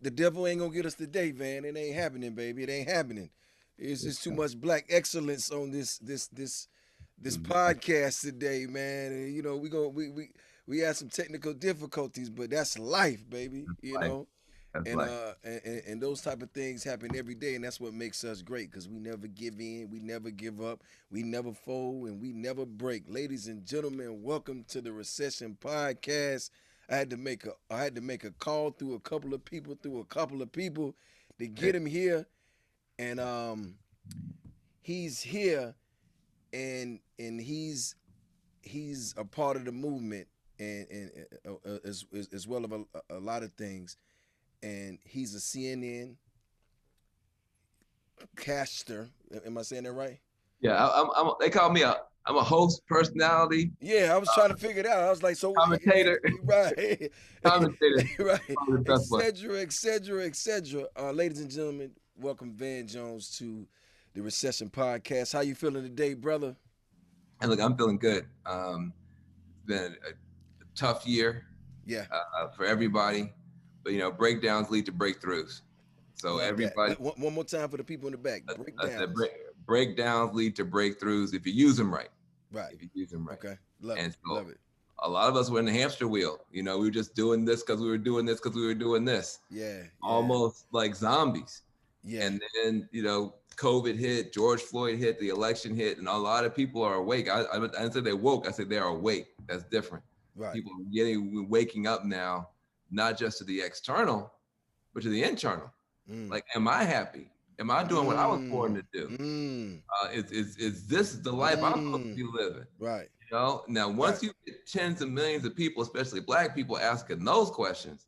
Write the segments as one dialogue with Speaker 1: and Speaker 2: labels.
Speaker 1: The devil ain't gonna get us today, man. It ain't happening, baby. It ain't happening. It's just too much black excellence on this
Speaker 2: Mhm.
Speaker 1: podcast today, man. And, we had some technical difficulties, but that's life, baby.
Speaker 2: Life. That's
Speaker 1: And
Speaker 2: life.
Speaker 1: and those type of things happen every day, and that's what makes us great because we never give in, we never give up, we never fold, and we never break. Ladies and gentlemen, welcome to the Recession podcast. I had to make a call through a couple of people to
Speaker 2: Yeah.
Speaker 1: get him here, and he's here, and he's a part of the movement, and as well of a lot of things, and he's a CNN caster. Am I saying that right?
Speaker 2: Yeah. They call me I'm a host personality,
Speaker 1: Yeah, I was trying to figure it out. I was like, so
Speaker 2: commentator,
Speaker 1: right,
Speaker 2: commentator.
Speaker 1: right,
Speaker 2: Probably the best way.
Speaker 1: etc., etc., etc. Ladies and gentlemen, welcome Van Jones to the Recession podcast. How you feeling today, brother?
Speaker 2: And look, I'm feeling good. It's been a tough year
Speaker 1: Yeah,
Speaker 2: for everybody, but breakdowns lead to breakthroughs. So
Speaker 1: love that.
Speaker 2: everybody,
Speaker 1: One more time for the people in the back.
Speaker 2: I said
Speaker 1: Breakdowns.
Speaker 2: breakdowns lead to breakthroughs if you use them right.
Speaker 1: Right.
Speaker 2: If you use them right.
Speaker 1: Okay. Love it.
Speaker 2: And so
Speaker 1: Love it.
Speaker 2: a lot of us were in the hamster wheel. We were just doing this because we were doing this because we were doing this,
Speaker 1: Yeah. Yeah.
Speaker 2: almost like zombies.
Speaker 1: Yeah.
Speaker 2: And then, COVID hit, George Floyd hit, the election hit, and a lot of people are awake. I didn't say they woke, I said they are awake. That's different.
Speaker 1: Right.
Speaker 2: People are waking up now, not just to the external, but to the internal.
Speaker 1: Mm.
Speaker 2: Like, am I happy? Am I doing what I was born
Speaker 1: Mm.
Speaker 2: to do?
Speaker 1: Mm.
Speaker 2: Is this the life I'm supposed to
Speaker 1: Mm.
Speaker 2: be living?
Speaker 1: Right.
Speaker 2: Now
Speaker 1: Right.
Speaker 2: once you get tens of millions of people, especially black people, asking those questions,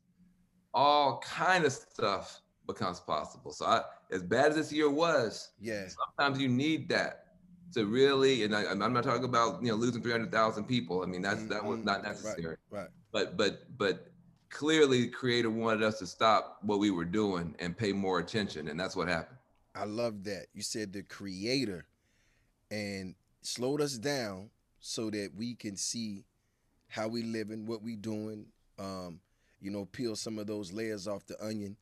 Speaker 2: all kind of stuff becomes possible. So as bad as this year was,
Speaker 1: Yeah.
Speaker 2: sometimes you need that to really. And I'm not talking about losing 300,000 people. I mean that was
Speaker 1: Mm-hmm.
Speaker 2: not
Speaker 1: Right.
Speaker 2: necessary.
Speaker 1: Right.
Speaker 2: But clearly, the creator wanted us to stop what we were doing and pay more attention, and that's what happened.
Speaker 1: I love that. You said the creator and slowed us down so that we can see how we living, what we doing. Um, peel some of those layers off the onion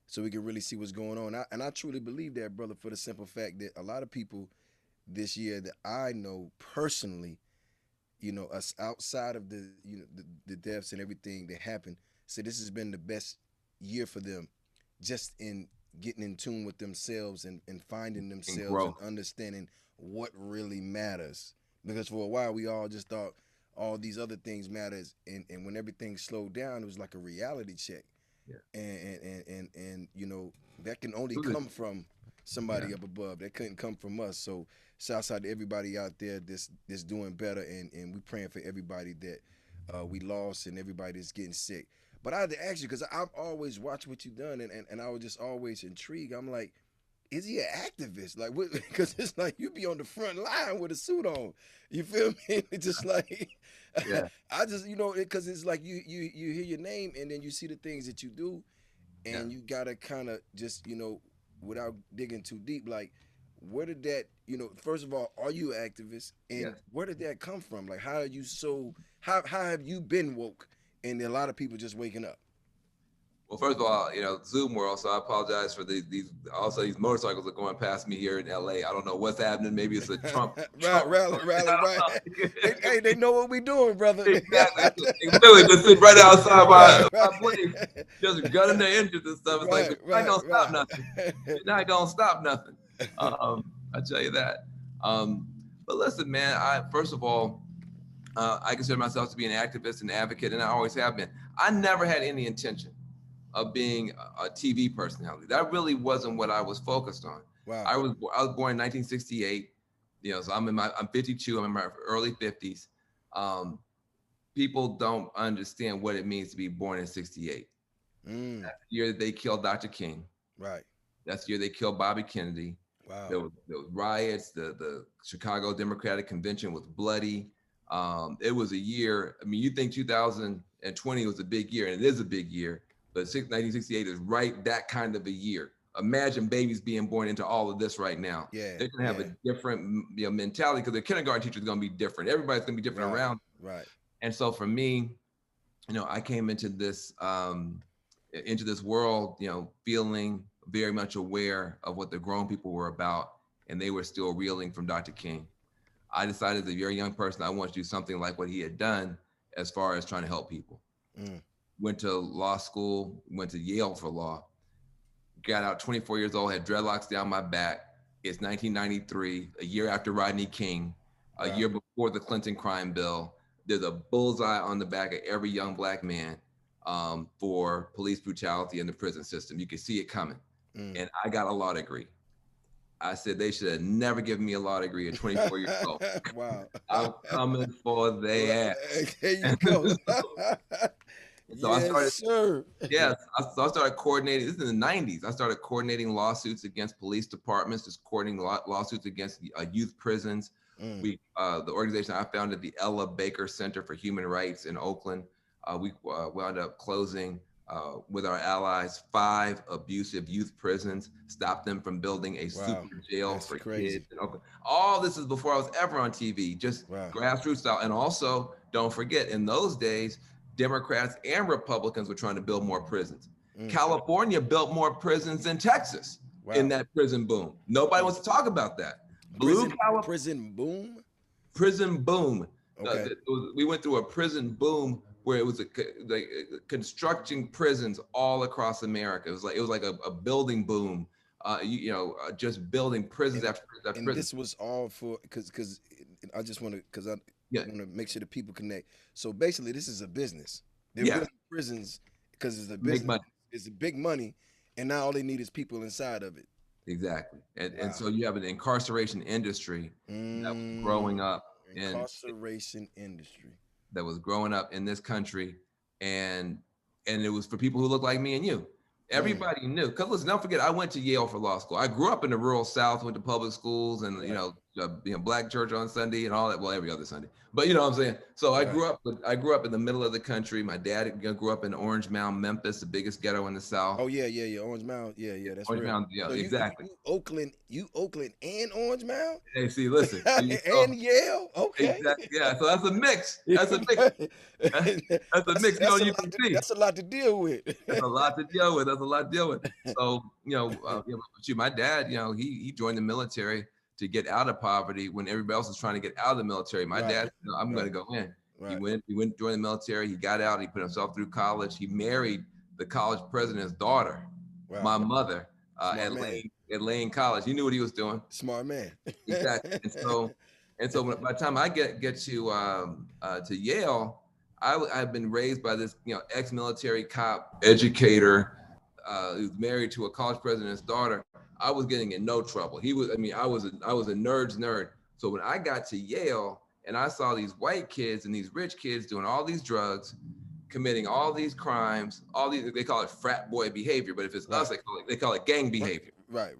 Speaker 1: so we can really see what's going on. And I truly believe that, brother, for the simple fact that a lot of people this year that I know personally, us outside of the deaths and everything that happened, say this has been the best year for them, just in getting in tune with themselves and finding
Speaker 2: And
Speaker 1: themselves and
Speaker 2: growth.
Speaker 1: understanding what really matters. Because for a while we all just thought all these other things matters, and when everything slowed down, it was like a reality check,
Speaker 2: Yeah.
Speaker 1: and that can only
Speaker 2: It was
Speaker 1: come from
Speaker 2: yeah.
Speaker 1: somebody up above. That couldn't come from us. So shouts out to everybody out there that's doing better, and we praying for everybody that we lost and everybody that's getting sick. But I had to ask you because I've always watched what you've done, and I was just always intrigued. I'm like, is he an activist? Like, because it's like you be on the front line with a suit on. You feel me? It's just like
Speaker 2: Yeah.
Speaker 1: I just because it's like you hear your name and then you see the things that you do,
Speaker 2: Yeah.
Speaker 1: and you gotta kind of just without digging too deep, like where did that first of all, are you an activist, and
Speaker 2: Yes.
Speaker 1: where did that come from? Like how are you so how have you been woke and a lot of people just waking up?
Speaker 2: Well, first of all, Zoom world. So I apologize for these. Also, these motorcycles are going past me here in LA. I don't know what's happening. Maybe it's a Trump.
Speaker 1: Right,
Speaker 2: Trump.
Speaker 1: rally, rally, right.
Speaker 2: I don't know.
Speaker 1: They know what we doing, brother.
Speaker 2: Exactly. They literally just sit right outside
Speaker 1: Right,
Speaker 2: my
Speaker 1: right,
Speaker 2: place, just gunning their engines and stuff. It's like,
Speaker 1: right,
Speaker 2: but you're not
Speaker 1: right,
Speaker 2: gonna stop nothing.
Speaker 1: right.
Speaker 2: You're not gonna stop nothing. I tell you that. But listen, man. I first of all, I consider myself to be an activist and advocate, and I always have been. I never had any intention of being a TV personality. That really wasn't what I was focused on.
Speaker 1: Wow.
Speaker 2: I was born in 1968. So I'm 52. I'm in my early 50s. Um, People don't understand what it means to be born in 68.
Speaker 1: Mm,
Speaker 2: The year that they killed Dr. King.
Speaker 1: right.
Speaker 2: That's the year they killed Bobby Kennedy.
Speaker 1: Wow.
Speaker 2: There was riots. The Chicago Democratic Convention was bloody. It was a year. I mean, you think 2020 was a big year, and it is a big year, but 1968 is right that kind of a year. Imagine babies being born into all of this right now.
Speaker 1: Yeah,
Speaker 2: They're going to have
Speaker 1: yeah.
Speaker 2: a different mentality because their kindergarten teacher is going to be different. Everybody's going to be different
Speaker 1: Right,
Speaker 2: around.
Speaker 1: right.
Speaker 2: And so for me, I came into this into this world, feeling very much aware of what the grown people were about, and they were still reeling from Dr. King. I decided as a very young person, I wanted to do something like what he had done as far as trying to help people.
Speaker 1: Mm.
Speaker 2: Went to law school, went to Yale for law, got out 24 years old, had dreadlocks down my back. It's 1993, a year after Rodney King, a
Speaker 1: Wow.
Speaker 2: year before the Clinton crime bill. There's a bullseye on the back of every young black man for police brutality in the prison system. You can see it coming.
Speaker 1: Mm.
Speaker 2: And I got a law degree. I said they should have never given me a law degree at 24 years old.
Speaker 1: Wow.
Speaker 2: I'm coming for their ass.
Speaker 1: There you go.
Speaker 2: So I
Speaker 1: Yes,
Speaker 2: started,
Speaker 1: sir.
Speaker 2: yes, so I started coordinating. This is in the 90s. I started coordinating lawsuits against police departments, just coordinating lawsuits against youth prisons.
Speaker 1: Mm.
Speaker 2: The organization I founded, the Ella Baker Center for Human Rights in Oakland, we wound up closing with our allies 5 abusive youth prisons, stopped them from building a
Speaker 1: Wow.
Speaker 2: super jail
Speaker 1: That's
Speaker 2: for
Speaker 1: crazy.
Speaker 2: kids in Oakland. All this is before I was ever on TV, just
Speaker 1: Wow.
Speaker 2: grassroots style. And also, don't forget, in those days, Democrats and Republicans were trying to build more prisons.
Speaker 1: Mm.
Speaker 2: California built more prisons than Texas in
Speaker 1: Wow.
Speaker 2: that prison boom. Nobody wants to talk about that.
Speaker 1: Prison boom.
Speaker 2: Prison boom.
Speaker 1: Okay.
Speaker 2: We went through a prison boom where it was constructing prisons all across America. It was like a building boom. Just building prisons after
Speaker 1: And
Speaker 2: prison.
Speaker 1: this was all for because I just want to I
Speaker 2: Yeah.
Speaker 1: want to make sure the people connect. So basically, this is a business. They're
Speaker 2: Yeah.
Speaker 1: building prisons because it's a
Speaker 2: Make
Speaker 1: business.
Speaker 2: money.
Speaker 1: It's a big money, and now all they need is people inside of it.
Speaker 2: Exactly. And
Speaker 1: Wow.
Speaker 2: so you have an incarceration industry that was growing up
Speaker 1: Incarceration industry.
Speaker 2: that was growing up in this country, and it was for people who look like me and you. Everybody knew. Because listen, don't forget, I went to Yale for law school. I grew up in the rural South, went to public schools, and black church on Sunday and all that. Well, every other Sunday, but you know what I'm saying. So I grew up in the middle of the country. My dad grew up in Orange Mound, Memphis, the biggest ghetto in the South.
Speaker 1: Oh yeah. Orange Mound. Yeah, that's
Speaker 2: Orange
Speaker 1: real.
Speaker 2: Mound, yeah,
Speaker 1: So
Speaker 2: exactly.
Speaker 1: You Oakland and Orange Mound
Speaker 2: Hey, see, listen,
Speaker 1: and Yale. Okay.
Speaker 2: Exactly. Yeah. So that's a mix. That's a mix. That's a mix. You can see.
Speaker 1: That's a lot to deal with.
Speaker 2: That's a lot to deal with. That's a lot to deal with. So, my dad, he joined the military to get out of poverty when everybody else was trying to get out of the military. My dad said, no, I'm going to go in.
Speaker 1: Right.
Speaker 2: He went, joined the military. He got out. He put himself through college. He married the college president's daughter, my mother, at Lane College. He knew what he was doing.
Speaker 1: Smart man.
Speaker 2: Exactly. And so by the time I get to Yale, I've been raised by this ex-military cop educator who's married to a college president's daughter. I was getting in no trouble. I was a nerd's nerd. So when I got to Yale and I saw these white kids and these rich kids doing all these drugs, committing all these crimes, they call it frat boy behavior, but if it's us, they call it gang behavior.
Speaker 1: Right.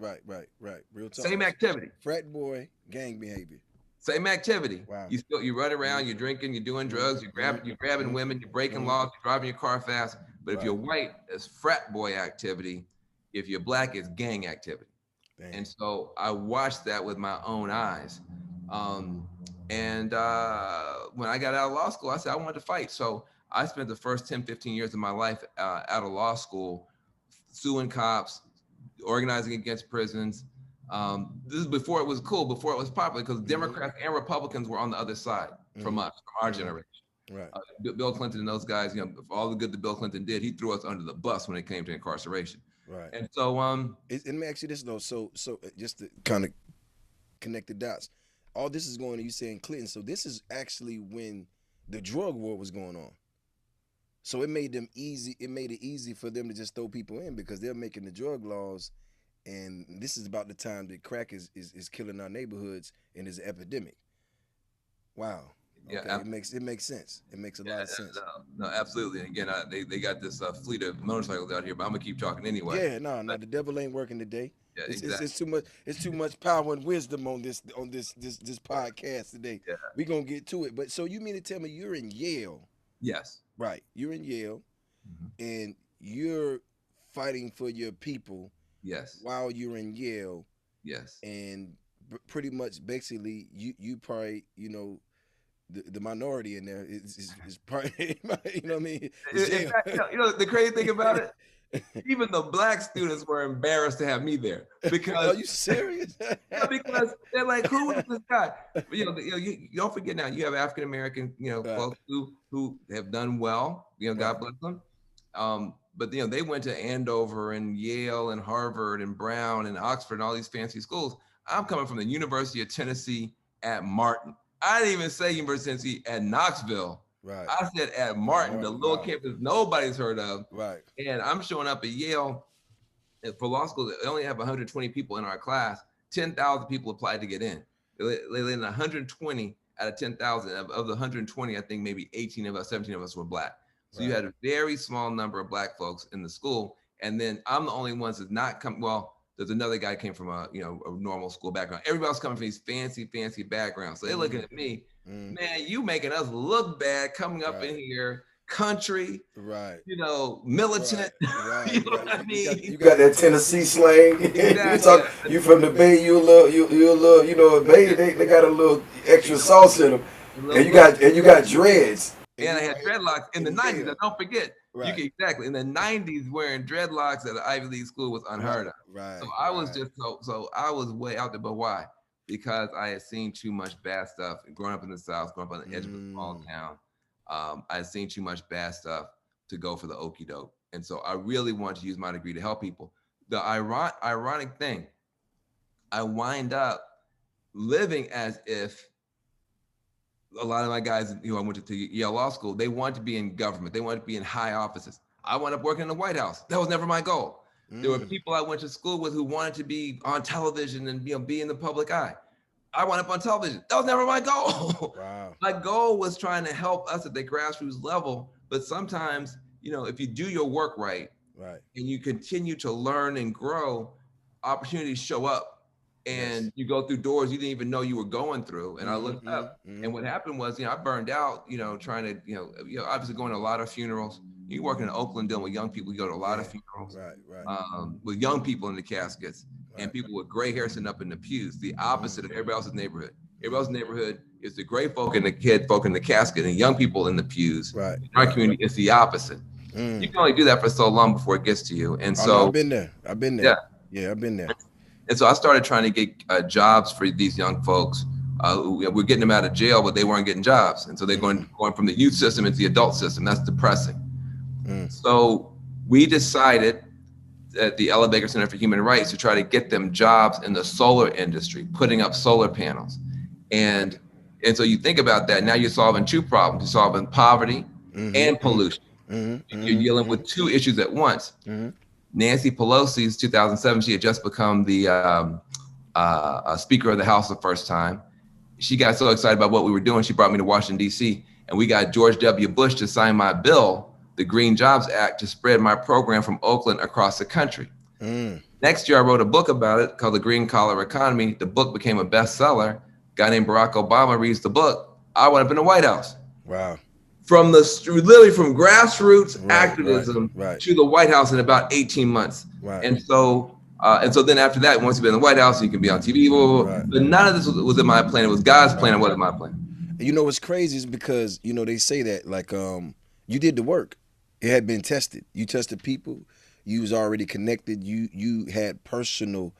Speaker 1: Real talk.
Speaker 2: Same activity.
Speaker 1: Frat boy gang behavior.
Speaker 2: Same activity.
Speaker 1: Wow.
Speaker 2: You run around, you're drinking, you're doing drugs, you're grabbing women, you're breaking laws, you're driving your car fast. But if you're white, it's frat boy activity. If you're black, it's gang activity. Damn. And so I watched that with my own eyes. When I got out of law school, I said I wanted to fight. So I spent the first 10, 15 years of my life out of law school, suing cops, organizing against prisons. This is before it was cool, before it was popular, because Democrats and Republicans were on the other side from us, from our generation.
Speaker 1: Right.
Speaker 2: Bill Clinton and those guys, for all the good that Bill Clinton did, he threw us under the bus when it came to incarceration.
Speaker 1: Right.
Speaker 2: And so,
Speaker 1: let me ask you this though. So just to kind of connect the dots, all this is going on. You saying Clinton? So this is actually when the drug war was going on. So it made it easy for them to just throw people in because they're making the drug laws. And this is about the time that crack is killing our neighborhoods and is an epidemic. Wow. Okay. Yeah, it makes sense. It makes a lot of sense.
Speaker 2: No, absolutely. And again, they got this fleet of motorcycles out here, but I'm gonna keep talking anyway.
Speaker 1: Yeah, no, the devil ain't working today.
Speaker 2: Yeah,
Speaker 1: exactly. It's too much power and wisdom on this podcast today. Yeah. We're gonna get to it. But so you mean to tell me you're in Yale?
Speaker 2: Yes.
Speaker 1: Right. You're in Yale, and you're fighting for your people.
Speaker 2: Yes.
Speaker 1: While you're in Yale.
Speaker 2: Yes.
Speaker 1: And pretty much, basically, you probably, the minority in there is part. You know what I mean? It's
Speaker 2: In
Speaker 1: jail.
Speaker 2: fact, the crazy thing about it, even the black students were embarrassed to have me there
Speaker 1: Are
Speaker 2: because
Speaker 1: you serious?
Speaker 2: because they're like, who is this guy? But, you don't forget now, you have African American,
Speaker 1: Right.
Speaker 2: folks who have done well, God
Speaker 1: Right.
Speaker 2: bless them. But they went to Andover and Yale and Harvard and Brown and Oxford and all these fancy schools. I'm coming from the University of Tennessee at Martin. I didn't even say University of Tennessee at Knoxville.
Speaker 1: Right.
Speaker 2: I said at Martin, the little
Speaker 1: Wow.
Speaker 2: campus nobody's heard of.
Speaker 1: Right.
Speaker 2: And I'm showing up at Yale for law school. They only have 120 people in our class. 10,000 people applied to get in. They let in 120 out of 10,000. Of the 120, I think maybe 18 of us, 17 of us were black. So you had a very small number of black folks in the school. And then I'm the only ones that's not come. Well, there's another guy came from a normal school background. Everybody else coming from these fancy backgrounds. So they're looking at me, man, you making us look bad coming up in here, country,
Speaker 1: right,
Speaker 2: militant.
Speaker 1: right.
Speaker 2: You know what I mean?
Speaker 1: You got that Tennessee slang.
Speaker 2: Exactly.
Speaker 1: You from the Bay, you a little Bay. They got a little extra sauce in them, and you got dreads.
Speaker 2: And I had dreadlocks in the 90s. Now, don't forget,
Speaker 1: right.
Speaker 2: Exactly. In the 90s, wearing dreadlocks at an Ivy League school was unheard of.
Speaker 1: Right.
Speaker 2: So I was just so I was way out there. But why? Because I had seen too much bad stuff. Growing up in the South, growing up on the edge of a small town, I had seen too much bad stuff to go for the okie doke. And so I really wanted to use my degree to help people. The ironic thing, I wind up living as if a lot of my guys, I went to Yale Law School, they wanted to be in government. They wanted to be in high offices. I wound up working in the White House. That was never my goal. There were people I went to school with who wanted to be on television and be in the public eye. I wound up on television. That was never my goal.
Speaker 1: Wow.
Speaker 2: My goal was trying to help us at the grassroots level. But sometimes, if you do your work right, and you continue to learn and grow, opportunities show up. And you go through doors you didn't even know you were going through. And I looked up, and what happened was, I burned out, trying to, obviously going to a lot of funerals. You work in Oakland dealing with young people, you go to a lot of funerals, with young people in the caskets and people with gray hair sitting up in the pews, the opposite of everybody else's neighborhood. Everybody else's neighborhood is the gray folk and the kid folk in the casket and young people in the pews.
Speaker 1: Right.
Speaker 2: In our community, it's the opposite. You can only do that for so long before it gets to you. And so
Speaker 1: I've been there. Yeah, I've been there.
Speaker 2: And so I started trying to get jobs for these young folks. We're getting them out of jail, but they weren't getting jobs. And so they're going from the youth system into the adult system. That's depressing. So we decided at the Ella Baker Center for Human Rights to try to get them jobs in the solar industry, putting up solar panels. And so you think about that, now you're solving two problems. You're solving poverty and pollution. You're dealing with two issues at once. Nancy Pelosi's 2007, she had just become the Speaker of the House the first time. She got so excited about what we were doing, she brought me to Washington, D.C., and we got George W. Bush to sign my bill, the Green Jobs Act, to spread my program from Oakland across the country. Next year, I wrote a book about it called The Green Collar Economy. The book became a bestseller. A guy named Barack Obama reads the book. I wound up in the White House.
Speaker 1: Wow.
Speaker 2: Literally from grassroots activism to the White House in about 18 months. And so then after that, once you've been in the White House, you can be on TV. But none of this was in my plan. It was God's plan. It wasn't my plan.
Speaker 1: What's crazy is because, they say that like you did the work. It had been tested. You tested people. You was already connected. You had personal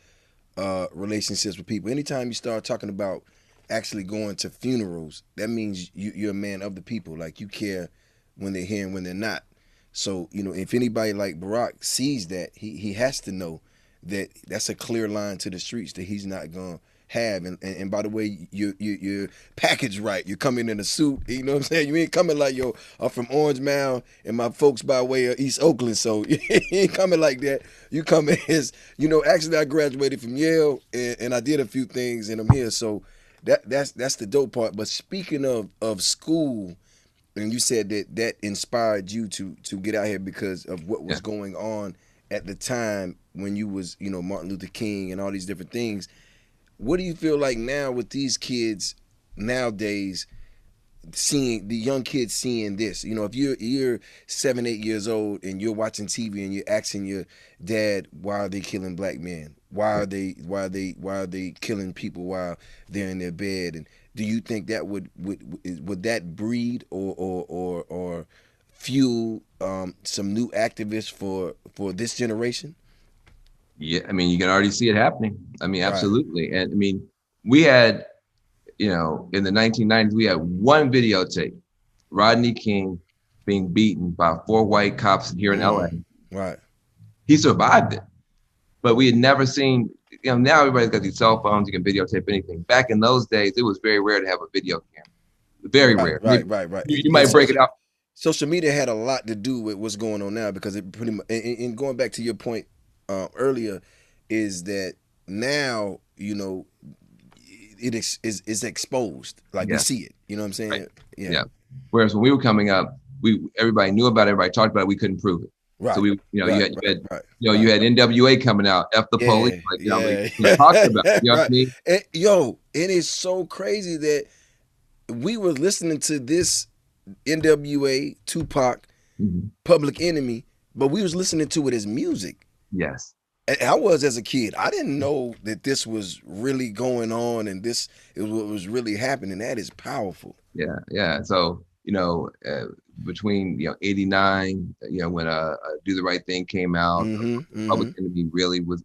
Speaker 1: relationships with people. Anytime you start talking about actually going to funerals, that means you're a man of the people. Like you care when they're here and when they're not. So, if anybody like Barack sees that, he has to know that that's a clear line to the streets that he's not going to have. And by the way, you're packaged right. You're coming in a suit. You know what I'm saying? You ain't coming like, yo, I'm from Orange Mound and my folks by way of East Oakland. So you ain't coming like that. You come as, actually I graduated from Yale and I did a few things and I'm here. So that's the dope part. But speaking of school, and you said that inspired you to get out here because of what was going on at the time when you was, Martin Luther King and all these different things. What do you feel like now with these kids nowadays, seeing the young kids seeing this? If you're 7, 8 years old and you're watching TV and you're asking your dad, why are they killing black men? why are they killing people while they're in their bed? And do you think that would that breed or fuel some new activists for this generation?
Speaker 2: Yeah, I mean, you can already see it happening. I mean,
Speaker 1: Right.
Speaker 2: absolutely. And I mean, we had, in the 1990s, we had one videotape, Rodney King being beaten by 4 white cops here in LA.
Speaker 1: Right.
Speaker 2: He survived it, but we had never seen, now everybody's got these cell phones, you can videotape anything. Back in those days, it was very rare to have a video camera. Very
Speaker 1: Right.
Speaker 2: rare.
Speaker 1: Right. Right. Right.
Speaker 2: You
Speaker 1: And
Speaker 2: might break it out.
Speaker 1: social media had a lot to do with what's going on now because it pretty much. And going back to your point earlier, is that now is exposed. Like we
Speaker 2: Yeah,
Speaker 1: see it. You know what I'm
Speaker 2: right.
Speaker 1: saying? Yeah.
Speaker 2: Yeah. Whereas when we were coming up, everybody knew about it, everybody talked about it, we couldn't prove it. So
Speaker 1: Right.
Speaker 2: we,
Speaker 1: Right. Right. Right.
Speaker 2: you
Speaker 1: Right.
Speaker 2: had NWA coming out, F the police,
Speaker 1: Yeah.
Speaker 2: like
Speaker 1: Yeah.
Speaker 2: we talked about, you know what I
Speaker 1: Right.
Speaker 2: mean?
Speaker 1: And, yo, it is so crazy that we were listening to this NWA, Tupac,
Speaker 2: Mhm.
Speaker 1: Public Enemy, but we was listening to it as music.
Speaker 2: Yes.
Speaker 1: I was as a kid. I didn't know that this was really going on and this is what was really happening. That is powerful.
Speaker 2: Yeah. Yeah. So, between, 89, when Do the Right Thing came out,
Speaker 1: Mm-hmm.
Speaker 2: Public
Speaker 1: Mm-hmm.
Speaker 2: Enemy really was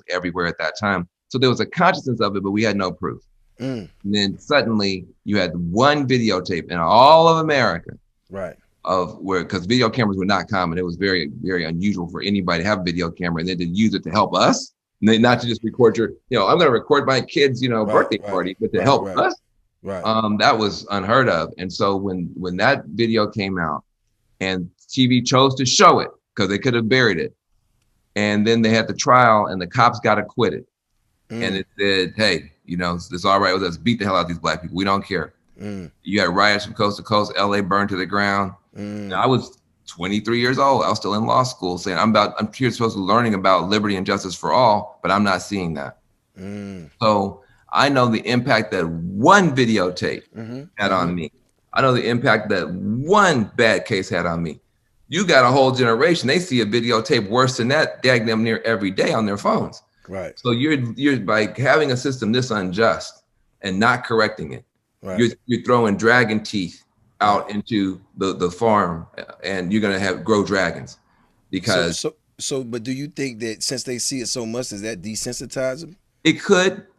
Speaker 2: everywhere at that time. So there was a consciousness of it, but we had no proof.
Speaker 1: Mm.
Speaker 2: And then suddenly you had one videotape in all of America
Speaker 1: Right.
Speaker 2: of where, because video cameras were not common. It was very, very unusual for anybody to have a video camera and then to use it to help us. And then not to just record I'm going to record my kid's,
Speaker 1: Right.
Speaker 2: birthday
Speaker 1: Right.
Speaker 2: party, but to
Speaker 1: Right.
Speaker 2: help
Speaker 1: Right.
Speaker 2: us.
Speaker 1: Right.
Speaker 2: That was unheard of. And so when that video came out and TV chose to show it because they could have buried it, and then they had the trial and the cops got acquitted, and
Speaker 1: Mm.
Speaker 2: it said, hey, it's all right with us. Beat the hell out of these black people. We don't care.
Speaker 1: Mm.
Speaker 2: You had riots from coast to coast. LA burned to the ground. And
Speaker 1: Mm.
Speaker 2: I was 23 years old. I was still in law school saying I'm here supposed to be learning about liberty and justice for all, but I'm not seeing that.
Speaker 1: Mm.
Speaker 2: So I know the impact that one videotape
Speaker 1: Mm-hmm.
Speaker 2: had
Speaker 1: Mm-hmm.
Speaker 2: on me. I know the impact that one bad case had on me. You got a whole generation. They see a videotape worse than that, dag them near every day on their phones.
Speaker 1: Right.
Speaker 2: So you're by having a system this unjust and not correcting it.
Speaker 1: Right.
Speaker 2: You're throwing dragon teeth out
Speaker 1: Right.
Speaker 2: into the farm, and you're gonna grow dragons because
Speaker 1: But do you think that since they see it so much, does that desensitize them?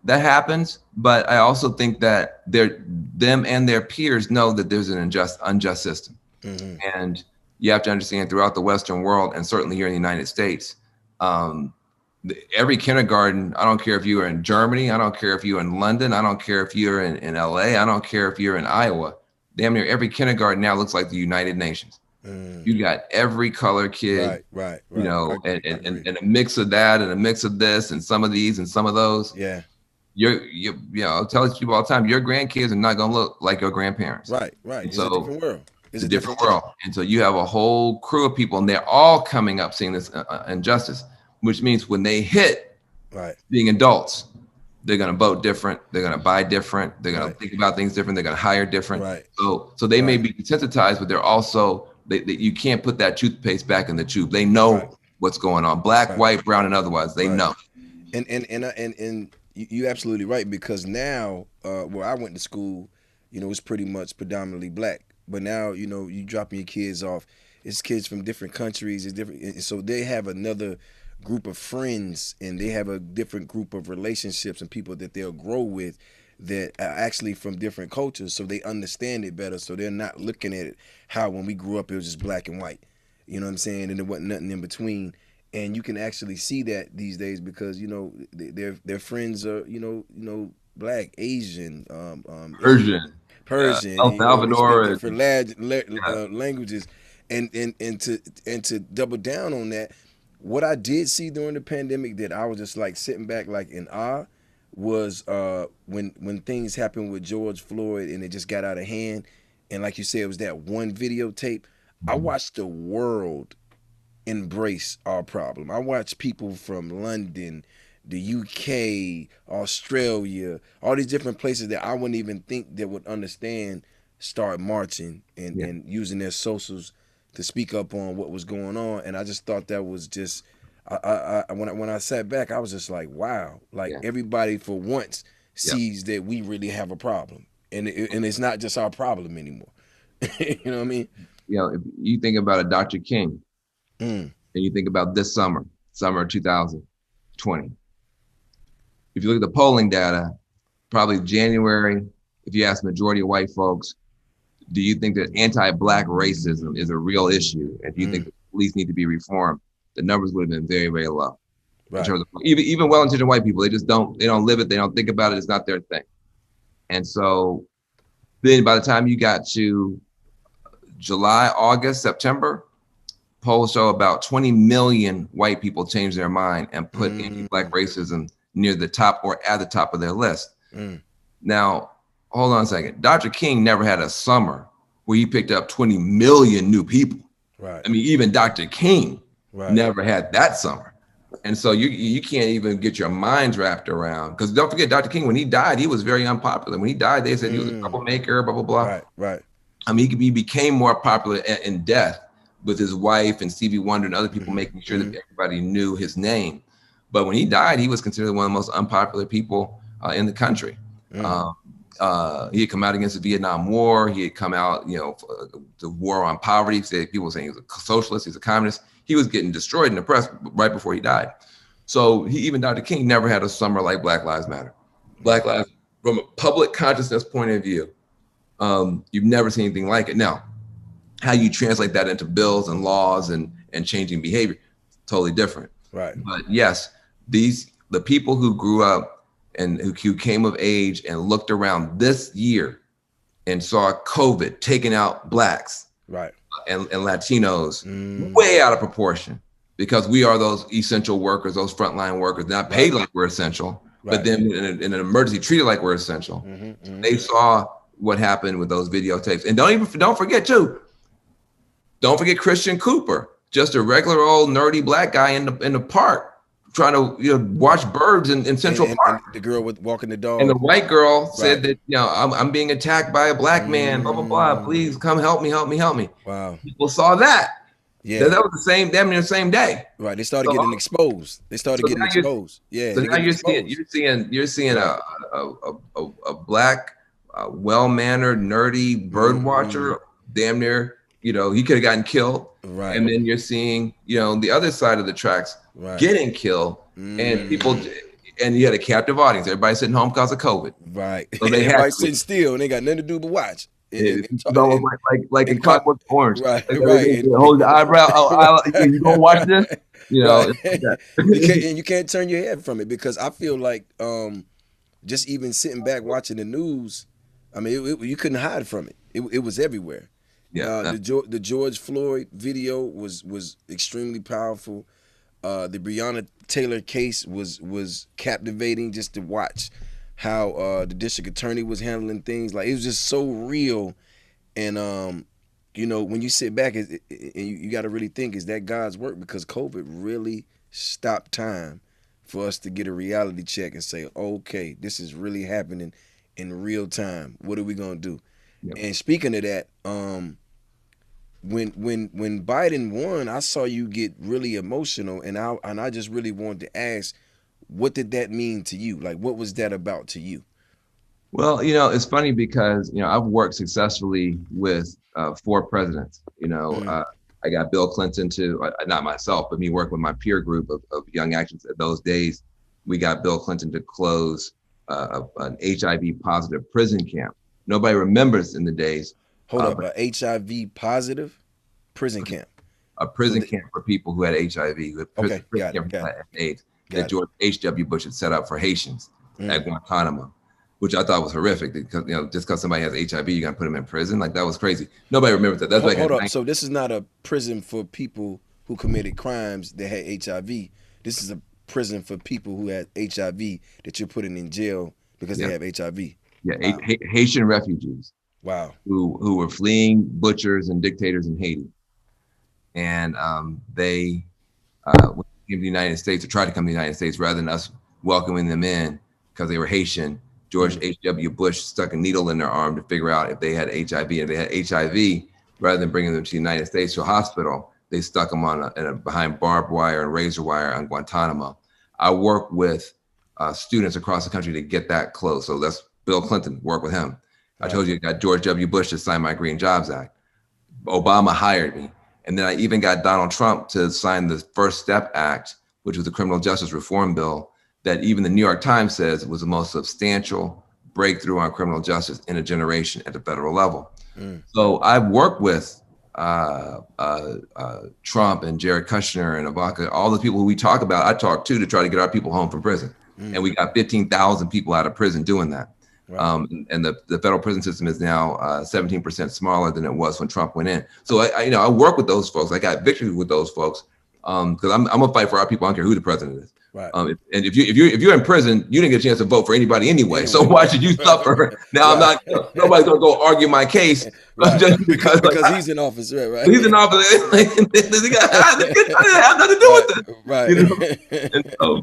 Speaker 2: that happens, but I also think that them and their peers know that there's an unjust system.
Speaker 1: Mm-hmm.
Speaker 2: And you have to understand throughout the Western world, and certainly here in the United States, every kindergarten, I don't care if you're in Germany, I don't care if you're in London, I don't care if you're in LA, I don't care if you're in Iowa, damn near every kindergarten now looks like the United Nations.
Speaker 1: Mm.
Speaker 2: You got every color kid,
Speaker 1: Right.
Speaker 2: and a mix of that and a mix of this and some of these and some of those.
Speaker 1: Yeah.
Speaker 2: I tell these people all the time, your grandkids are not gonna look like your grandparents.
Speaker 1: Right.
Speaker 2: And
Speaker 1: It's a
Speaker 2: so
Speaker 1: different world.
Speaker 2: it's a different world. And so you have a whole crew of people and they're all coming up seeing this injustice, which means when they hit
Speaker 1: Right.
Speaker 2: being adults, they're going to vote different. They're going to buy different. They're going
Speaker 1: Right.
Speaker 2: to think about things different. They're going to hire different.
Speaker 1: Right.
Speaker 2: So they may
Speaker 1: Right.
Speaker 2: be desensitized, but they're also, you can't put that toothpaste back in the tube. They know
Speaker 1: Right.
Speaker 2: what's going on. Black,
Speaker 1: Right.
Speaker 2: white, brown, and otherwise. They
Speaker 1: Right.
Speaker 2: know.
Speaker 1: And you're absolutely right because now where I went to school, it's pretty much predominantly black. But now, you dropping your kids off, it's kids from different countries, it's different, and so they have another group of friends and they have a different group of relationships and people that they'll grow with that are actually from different cultures, so they understand it better. So they're not looking at it how when we grew up it was just black and white. You know what I'm saying? And there wasn't nothing in between. And you can actually see that these days because their friends are black, Asian, Persian,
Speaker 2: El
Speaker 1: they speak
Speaker 2: Salvador.
Speaker 1: different languages, and to double down on that, what I did see during the pandemic that I was just like sitting back like in awe was when things happened with George Floyd and it just got out of hand, and like you said, it was that one videotape. I watched the world embrace our problem. I watch people from London, the UK, Australia, all these different places that I wouldn't even think that would understand start marching and using their socials to speak up on what was going on. And I just thought that was just When I sat back, I was just like, wow, like
Speaker 2: Yeah.
Speaker 1: everybody for once
Speaker 2: Yeah.
Speaker 1: sees that we really have a problem, and it's not just our problem anymore. You know what I mean?
Speaker 2: You know, if you think about a Dr. King
Speaker 1: Mm,
Speaker 2: and you think about this summer 2020, if you look at the polling data, probably January, if you ask majority of white folks, do you think that anti-black racism is a real issue? And do you think
Speaker 1: mm,
Speaker 2: the police need to be reformed? The numbers would have been very, very low in
Speaker 1: right.
Speaker 2: terms of even well-intentioned white people. They don't live it. They don't think about it. It's not their thing. And so then by the time you got to July, August, September, polls show about 20 million white people changed their mind and put anti-black
Speaker 1: Mm,
Speaker 2: racism near the top or at the top of their list.
Speaker 1: mm,
Speaker 2: Now, hold on a second. Dr. King never had a summer where he picked up 20 million new people.
Speaker 1: right.
Speaker 2: I mean, even Dr. King
Speaker 1: Right.
Speaker 2: never had that summer. And so you can't even get your minds wrapped around, because don't forget, Dr. King, when he died, he was very unpopular. When he died, they said he was a troublemaker, blah, blah, blah.
Speaker 1: Right. Right.
Speaker 2: I mean, he became more popular in death with his wife and Stevie Wonder and other people making sure that everybody knew his name. But when he died, he was considered one of the most unpopular people in the country. He had come out against the Vietnam War. He had come out, you know, the war on poverty. People were saying he was a socialist, he's a communist. He was getting destroyed in the press right before he died. So even Dr. King never had a summer like Black Lives Matter. Black Lives, from a public consciousness point of view, you've never seen anything like it. Now, how you translate that into bills and laws and changing behavior, totally different.
Speaker 1: Right.
Speaker 2: But yes, the people who grew up and who came of age and looked around this year and saw COVID taking out blacks
Speaker 1: Right.
Speaker 2: and Latinos way out of proportion, because we are those essential workers, those frontline workers, not paid like we're essential, but then in an emergency treated like we're essential. They saw what happened with those videotapes. And don't forget Christian Cooper, just a regular old nerdy black guy in the park trying to watch birds in Central Park.
Speaker 1: And the girl with walking the dog.
Speaker 2: And the white girl said that, I'm being attacked by a black man, blah, blah, blah. Please come help me, help me, help me.
Speaker 1: Wow.
Speaker 2: People saw that.
Speaker 1: Yeah.
Speaker 2: That was damn near the same day.
Speaker 1: Right. They started getting exposed. Yeah.
Speaker 2: So now you're seeing a black, well-mannered, nerdy bird watcher, damn near, he could have gotten killed.
Speaker 1: Right.
Speaker 2: And then you're seeing, the other side of the tracks getting killed, and people, and you had a captive audience. Everybody sitting home because of COVID.
Speaker 1: Right.
Speaker 2: So they
Speaker 1: everybody sitting still, and they got nothing to do but watch.
Speaker 2: Like in Clockwork Orange.
Speaker 1: Right. Right.
Speaker 2: Hold the eyebrow. You gonna watch this?
Speaker 1: You can't turn your head from it, because I feel like just even sitting back watching the news, I mean, you couldn't hide from it. It was everywhere.
Speaker 2: Yeah.
Speaker 1: The George Floyd video was extremely powerful. The Breonna Taylor case was captivating just to watch how the district attorney was handling things. Like, it was just so real. And when you sit back and you got to really think, is that God's work? Because COVID really stopped time for us to get a reality check and say, okay, this is really happening in real time. What are we gonna do? Yep. And speaking of that, when Biden won, I saw you get really emotional, and I just really wanted to ask, what did that mean to you? Like, what was that about to you?
Speaker 2: Well, it's funny because, I've worked successfully with 4 presidents. I got Bill Clinton not myself, but me working with my peer group of young activists at those days. We got Bill Clinton to close an HIV positive prison camp. Nobody remembers in the days.
Speaker 1: Hold up, a HIV positive prison camp.
Speaker 2: A prison camp for people who had HIV.
Speaker 1: Okay, got it.
Speaker 2: AIDS that George H.W. Bush had set up for Haitians at Guantanamo, which I thought was horrific, because just because somebody has HIV, you're gonna put them in prison. Like, that was crazy. Nobody remembers that. That's
Speaker 1: hold up. So this is not a prison for people who committed crimes that had HIV. This is a prison for people who had HIV that you're putting in jail because they have HIV.
Speaker 2: Yeah, wow. Haitian refugees.
Speaker 1: Wow.
Speaker 2: Who were fleeing butchers and dictators in Haiti, and they came to the United States, or tried to come to the United States, rather than us welcoming them in because they were Haitian. George H.W. Bush stuck a needle in their arm to figure out if they had HIV. And if they had HIV, rather than bringing them to the United States to a hospital, they stuck him behind barbed wire and razor wire on Guantanamo. I worked with students across the country to get that close. So that's Bill Clinton, work with him. I told you I got George W. Bush to sign my Green Jobs Act. Obama hired me. And then I even got Donald Trump to sign the First Step Act, which was the criminal justice reform bill that even the New York Times says was the most substantial breakthrough on criminal justice in a generation at the federal level. So I've worked with Trump and Jared Kushner and Ivanka, all the people who we talk about, I talk to try to get our people home from prison. And we got 15,000 people out of prison doing that. Right. And the federal prison system is now 17% smaller than it was when Trump went in. So I work with those folks. I got victory with those folks because I'm gonna fight for our people. I don't care who the president is. Right. And if you're in prison, you didn't get a chance to vote for anybody anyway. So why should you suffer? Now I'm not. Nobody's gonna go argue my case just because
Speaker 1: he's in office, right?
Speaker 2: He's in office. I didn't have nothing to do with it,
Speaker 1: right?
Speaker 2: You know?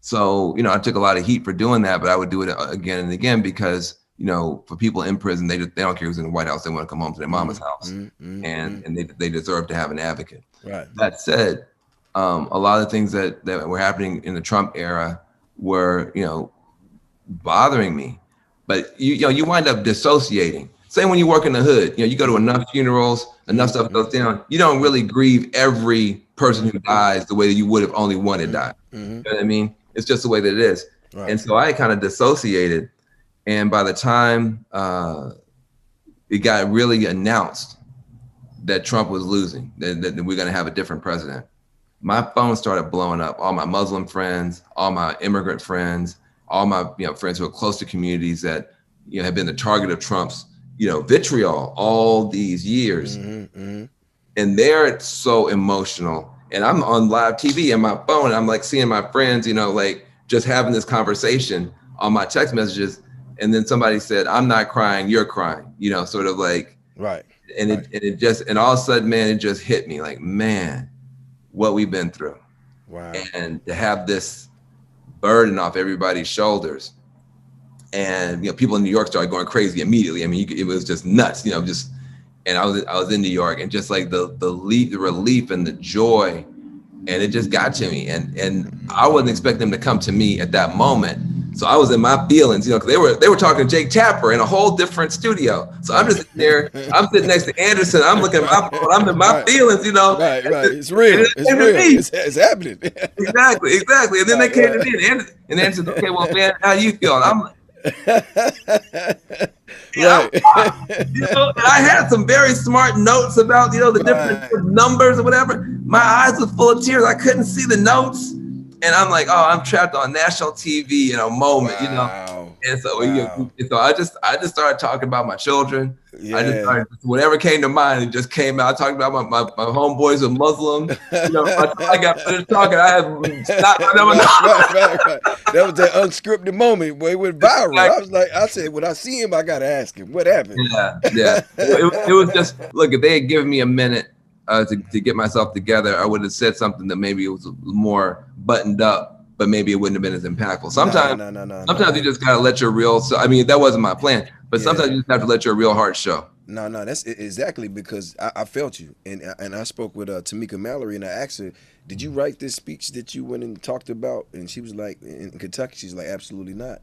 Speaker 2: So I took a lot of heat for doing that, but I would do it again and again because for people in prison, they don't care who's in the White House. They want to come home to their mama's house, and they deserve to have an advocate. Right. That said, a lot of things that were happening in the Trump era were bothering me, but you wind up dissociating. Same when you work in the hood, you go to enough funerals, enough stuff goes down. You don't really grieve every person who dies the way that you would if only one had died. You know what I mean? It's just the way that it is. Right. And so I kind of dissociated. And by the time it got really announced that Trump was losing, that we're going to have a different president, my phone started blowing up. All my Muslim friends, all my immigrant friends, all my friends who are close to communities that have been the target of Trump's vitriol all these years. And they're so emotional. And I'm on live TV and my phone, and I'm like seeing my friends, like just having this conversation on my text messages. And then somebody said, "I'm not crying, you're crying," sort of like, right. And and all of a sudden, man, it just hit me like, man, what we've been through. Wow. And to have this burden off everybody's shoulders. And, people in New York started going crazy immediately. I mean, it was just nuts, and I was in New York, and just like the relief and the joy, and it just got to me. And I wasn't expecting them to come to me at that moment. So I was in my feelings, because they were talking to Jake Tapper in a whole different studio. So I'm just sitting there, I'm sitting next to Anderson, I'm looking at my phone, I'm in my feelings,
Speaker 1: Right. It's real. It's happening.
Speaker 2: Exactly. And then they came to me, and Anderson said, "Okay, well, man, how you feeling?" I'm like, and I had some very smart notes about the different numbers or whatever. My eyes were full of tears. I couldn't see the notes, and I'm like, "Oh, I'm trapped on national TV in a moment," And so, so I just started talking about my children. Yeah. I just started, whatever came to mind, it just came out. I talked about my homeboys are Muslim. I got finished talking. I had not.
Speaker 1: Right. That was that unscripted moment where it went viral. I said, when I see him, I gotta ask him what happened.
Speaker 2: Yeah. It was just, look, if they had given me a minute to get myself together, I would have said something that maybe it was more buttoned up. But maybe it wouldn't have been as impactful. Sometimes, sometimes you just gotta let your real. So I mean, that wasn't my plan. But sometimes you just have to let your real heart show.
Speaker 1: No, that's exactly because I felt you, and I spoke with Tamika Mallory, and I asked her, "Did you write this speech that you went and talked about?" And she was like, "In Kentucky," she's like, "Absolutely not."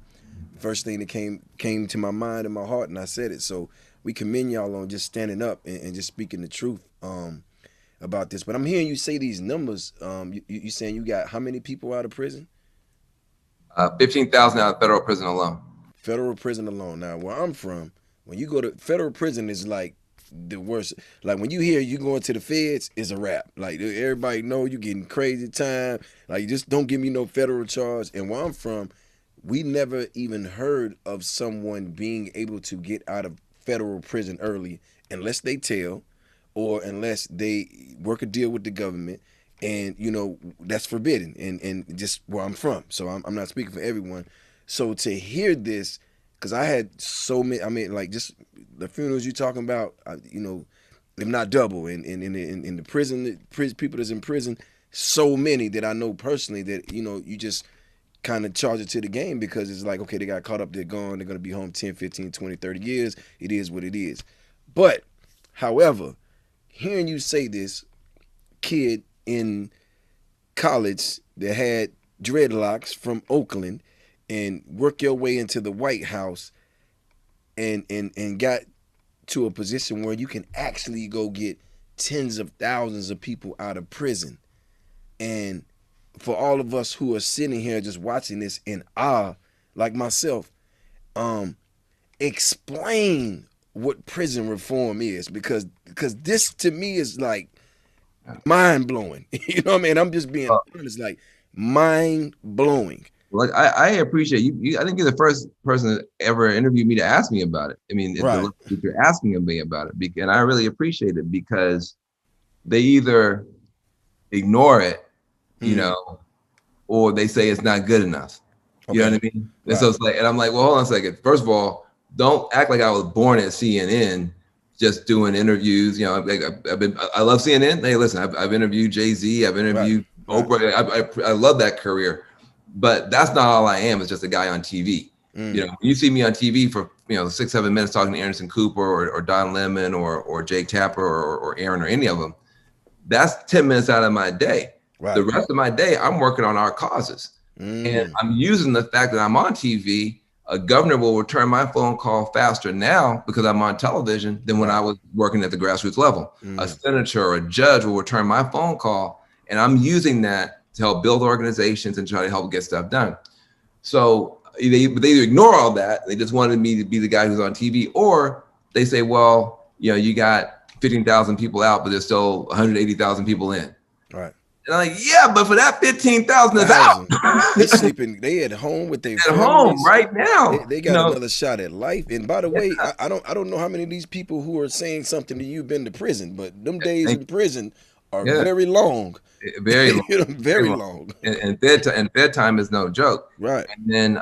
Speaker 1: First thing that came to my mind and my heart, and I said it. So we commend y'all on just standing up and just speaking the truth about this. But I'm hearing you say these numbers. You saying you got how many people out of prison?
Speaker 2: 15,000 out of federal prison alone.
Speaker 1: Federal prison alone. Now, where I'm from, when you go to federal prison, is like the worst. Like when you hear you going to the feds, it's a wrap. Like everybody know you getting crazy time. Like you just don't give me no federal charge. And where I'm from, we never even heard of someone being able to get out of federal prison early unless they tell, or unless they work a deal with the government. And that's forbidden, and just where I'm from. So I'm not speaking for everyone. So to hear this, because I had so many, I mean, like just the funerals you're talking about, if not double, in the prison, people that's in prison, so many that I know personally that you just kind of charge it to the game because it's like, okay, they got caught up, they're gone, they're gonna be home 10, 15, 20, 30 years. It is what it is. But however, hearing you say this, kid in college that had dreadlocks from Oakland and work your way into the White House and got to a position where you can actually go get tens of thousands of people out of prison. And for all of us who are sitting here just watching this in awe, like myself, explain what prison reform is, because this to me is like mind blowing. You know what I mean? I'm just being honest, like mind blowing.
Speaker 2: Like I appreciate you. I think you're the first person that ever interviewed me to ask me about it. I mean,
Speaker 1: Right.
Speaker 2: if you're asking me about it, and I really appreciate it, because they either ignore it, you know, or they say it's not good enough. You know what I mean? And so it's like, and I'm like, well, hold on a second. First of all, don't act like I was born at CNN just doing interviews. You know, I love CNN. Hey, listen, I've interviewed Jay-Z, I've interviewed Oprah. I love that career, but that's not all I am. It's just a guy on TV. You know, you see me on TV for 6-7 minutes talking to Anderson Cooper or Don Lemon or Jake Tapper or Aaron or any of them. That's 10 minutes out of my day. The rest of my day, I'm working on our causes. And I'm using the fact that I'm on TV. A governor will return my phone call faster now because I'm on television than when I was working at the grassroots level. A senator or a judge will return my phone call, and I'm using that to help build organizations and try to help get stuff done. So they either ignore all that, they just wanted me to be the guy who's on TV, or they say, well, you got 15,000 people out, but there's still 180,000 people in.
Speaker 1: Right.
Speaker 2: And I'm like, yeah, but for that 15,000 is out.
Speaker 1: They sleeping. They at home with their families.
Speaker 2: Home right now.
Speaker 1: They got another shot at life. And by the way, I don't know how many of these people who are saying something to you been to prison, but them days in prison are very long.
Speaker 2: Very long.
Speaker 1: Very long.
Speaker 2: And bedtime is no joke.
Speaker 1: Right.
Speaker 2: And then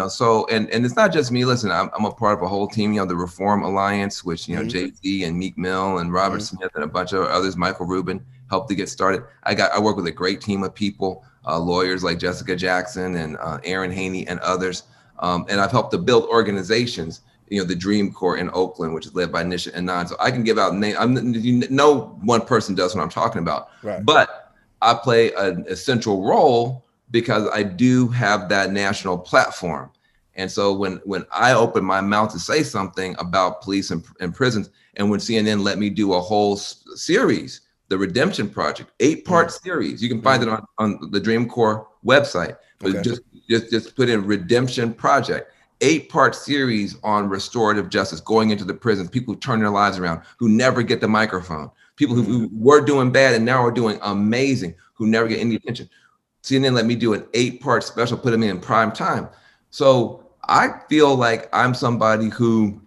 Speaker 2: so and it's not just me. Listen, I'm a part of a whole team, the Reform Alliance, which Jay-Z and Meek Mill and Robert Smith and a bunch of others, Michael Rubin, helped to get started. I work with a great team of people, lawyers like Jessica Jackson and Aaron Haney and others. And I've helped to build organizations, the Dream Corps in Oakland, which is led by Nisha Anand. So I can give out names. No one person does what I'm talking about.
Speaker 1: Right.
Speaker 2: But I play an essential role because I do have that national platform. And so when I open my mouth to say something about police and prisons, and when CNN let me do a whole series, the Redemption Project, 8-part series. You can find it on the Dream Corps website. But just put in Redemption Project, 8-part series on restorative justice, going into the prisons, people who turn their lives around, who never get the microphone, people who were doing bad and now are doing amazing, who never get any attention. CNN let me do an 8-part special, put them in prime time. So I feel like I'm somebody who,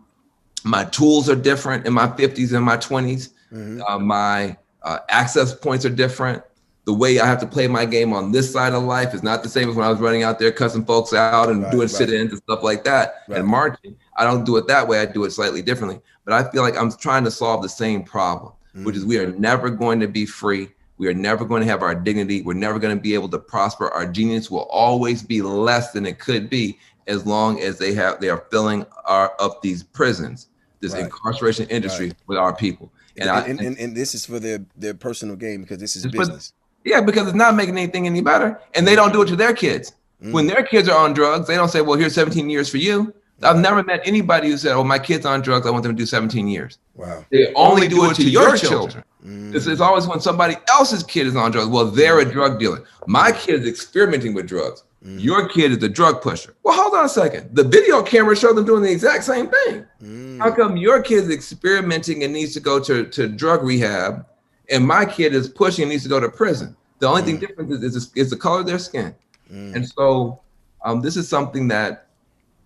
Speaker 2: my tools are different in my 50s and my 20s. My access points are different. The way I have to play my game on this side of life is not the same as when I was running out there cussing folks out and doing sit-ins and stuff like that and marching. I don't do it that way. I do it slightly differently. But I feel like I'm trying to solve the same problem, which is we are never going to be free. We are never going to have our dignity. We're never going to be able to prosper. Our genius will always be less than it could be as long as they are filling up these prisons, this incarceration industry with our people.
Speaker 1: And this is for their personal gain, because this is business.
Speaker 2: Because it's not making anything any better. And they don't do it to their kids. When their kids are on drugs, they don't say, well, here's 17 years for you. I've never met anybody who said, oh, my kid's on drugs, I want them to do 17 years.
Speaker 1: Wow.
Speaker 2: They only do it to your children. It's always when somebody else's kid is on drugs, well, they're a drug dealer. My kid is experimenting with drugs. Your kid is a drug pusher. Well, hold on a second. The video camera showed them doing the exact same thing. How come your kid is experimenting and needs to go to drug rehab, and my kid is pushing and needs to go to prison? The only thing different is the color of their skin. And so this is something that,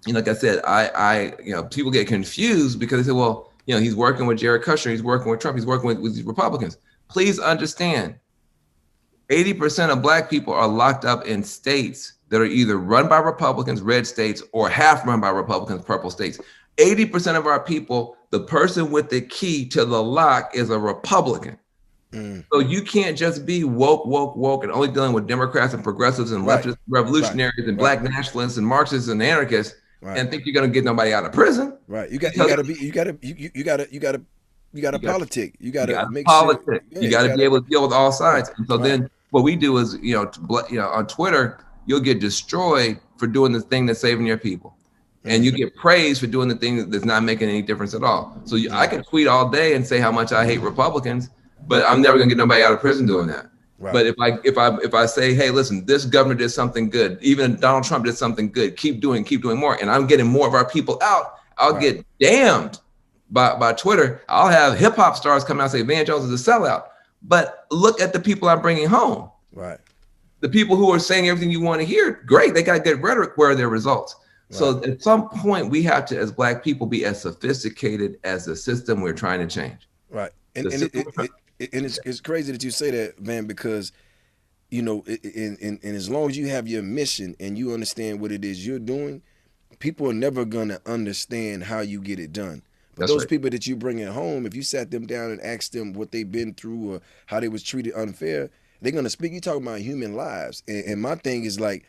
Speaker 2: like I said, I people get confused because they say, well, he's working with Jared Kushner, he's working with Trump, he's working with these Republicans. Please understand, 80% of Black people are locked up in states that are either run by Republicans, red states, or half run by Republicans, purple states. 80% of our people, the person with the key to the lock is a Republican. So you can't just be woke, and only dealing with Democrats and progressives and leftist revolutionaries and Black nationalists and Marxists and anarchists and think you're gonna get nobody out of prison.
Speaker 1: Right. You gotta You got to politic. You got to make sure.
Speaker 2: Politics.
Speaker 1: Yeah,
Speaker 2: you got to be able to deal with all sides. And so
Speaker 1: right.
Speaker 2: then what we do is, on Twitter, you'll get destroyed for doing the thing that's saving your people. And you get praised for doing the thing that's not making any difference at all. So I can tweet all day and say how much I hate Republicans, but I'm never gonna get nobody out of prison doing that. Right. But if I say, hey, listen, this governor did something good, even Donald Trump did something good, keep doing more, and I'm getting more of our people out, I'll get damned by Twitter. I'll have hip hop stars come out and say Van Jones is a sellout. But look at the people I'm bringing home. Right. The people who are saying everything you want to hear, great. They got good rhetoric. Where are their results? Right. So at some point, we have to, as Black people, be as sophisticated as the system we're trying to change. Right. And
Speaker 1: it's crazy that you say that, Van, because, and as long as you have your mission and you understand what it is you're doing, people are never going to understand how you get it done. But those people that you bring at home, if you sat them down and asked them what they've been through or how they was treated unfair, they're going to speak. You're talking about human lives. And my thing is like,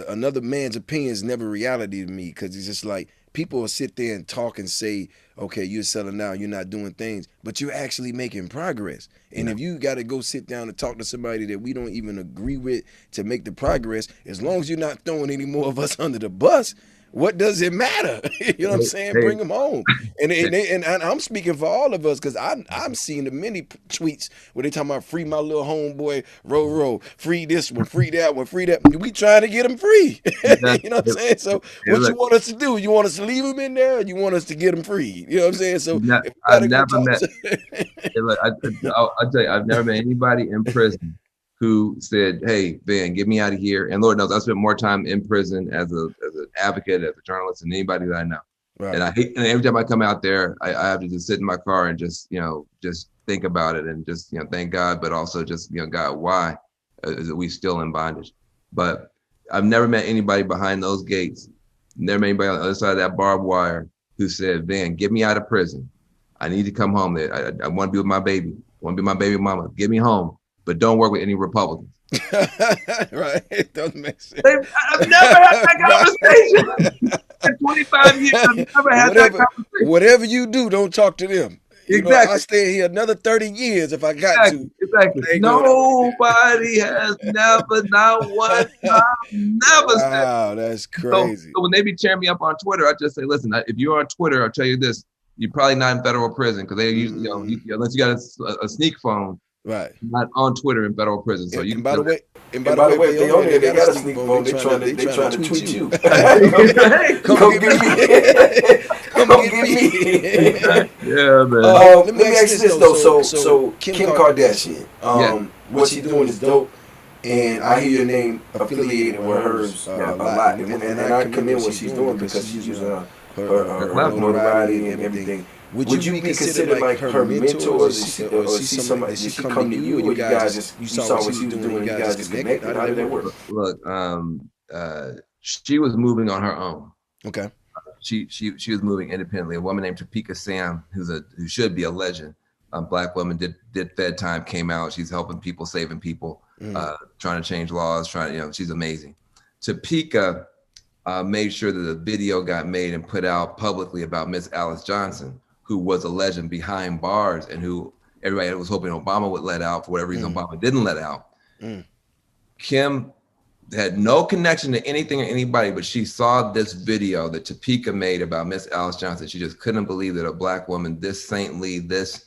Speaker 1: another man's opinion is never reality to me, because it's just like people will sit there and talk and say, okay, you're selling out, you're not doing things, but you're actually making progress. And if you got to go sit down and talk to somebody that we don't even agree with to make the progress, as long as you're not throwing any more of us under the bus, what does it matter? You know what I'm saying? Bring them home. And I'm speaking for all of us, because I'm seeing the many tweets where they talking about free my little homeboy, Ro, free this one, free that one, free that. We trying to get him free. You know what I'm saying? So what you want us to do? You want us to leave him in there, or you want us to get him free? You know what I'm saying? So
Speaker 2: I've never met. I'll tell you, I've never met anybody in prison who said, hey, Van, get me out of here. And Lord knows I spent more time in prison as an advocate, as a journalist, than anybody that I know. Right. And every time I come out there, I have to just sit in my car and just think about it and just, thank God, but also just, God, why is we still in bondage? But I've never met anybody behind those gates, never met anybody on the other side of that barbed wire who said, Van, get me out of prison. I need to come home. I want to be with my baby. I want to be my baby mama. Get me home. But don't work with any Republicans.
Speaker 1: Right. It doesn't make sense.
Speaker 2: I've never had that conversation. In 25 years, I've never had that conversation.
Speaker 1: Whatever you do, don't talk to them.
Speaker 2: Exactly.
Speaker 1: I stay here another 30 years if I got to.
Speaker 2: Exactly. Nobody has never, not one time, never said.
Speaker 1: Wow, that's crazy.
Speaker 2: So when they be tearing me up on Twitter, I just say, listen, if you're on Twitter, I'll tell you this, you're probably not in federal prison, because they usually, unless you got a sneak phone. Right. Not on Twitter in federal prison. So
Speaker 1: and by the way, if they on there, they got a sneak phone. They trying to tweet you.
Speaker 2: Hey, come get me.
Speaker 1: Come get me.
Speaker 2: Yeah, man.
Speaker 1: Let me ask you this though. So Kim Kardashian, what she's doing is dope, and I hear your name affiliated with hers a lot, and I commend what she's doing, because she's using her notoriety and everything. Would you be considered like her mentor, or is she somebody? Did she come to you, or you guys you saw what she was doing, and you guys just connected? How did that work?
Speaker 2: Look, she was moving on her own.
Speaker 1: Okay.
Speaker 2: She was moving independently. A woman named Topeka Sam, who should be a legend, Black woman, did Fed Time, came out. She's helping people, saving people, trying to change laws. She's amazing. Topeka made sure that the video got made and put out publicly about Miss Alice Johnson, who was a legend behind bars and who everybody was hoping Obama would let out. For whatever reason, Obama didn't let out. Kim had no connection to anything or anybody, but she saw this video that Topeka made about Miss Alice Johnson. She just couldn't believe that a Black woman, this saintly, this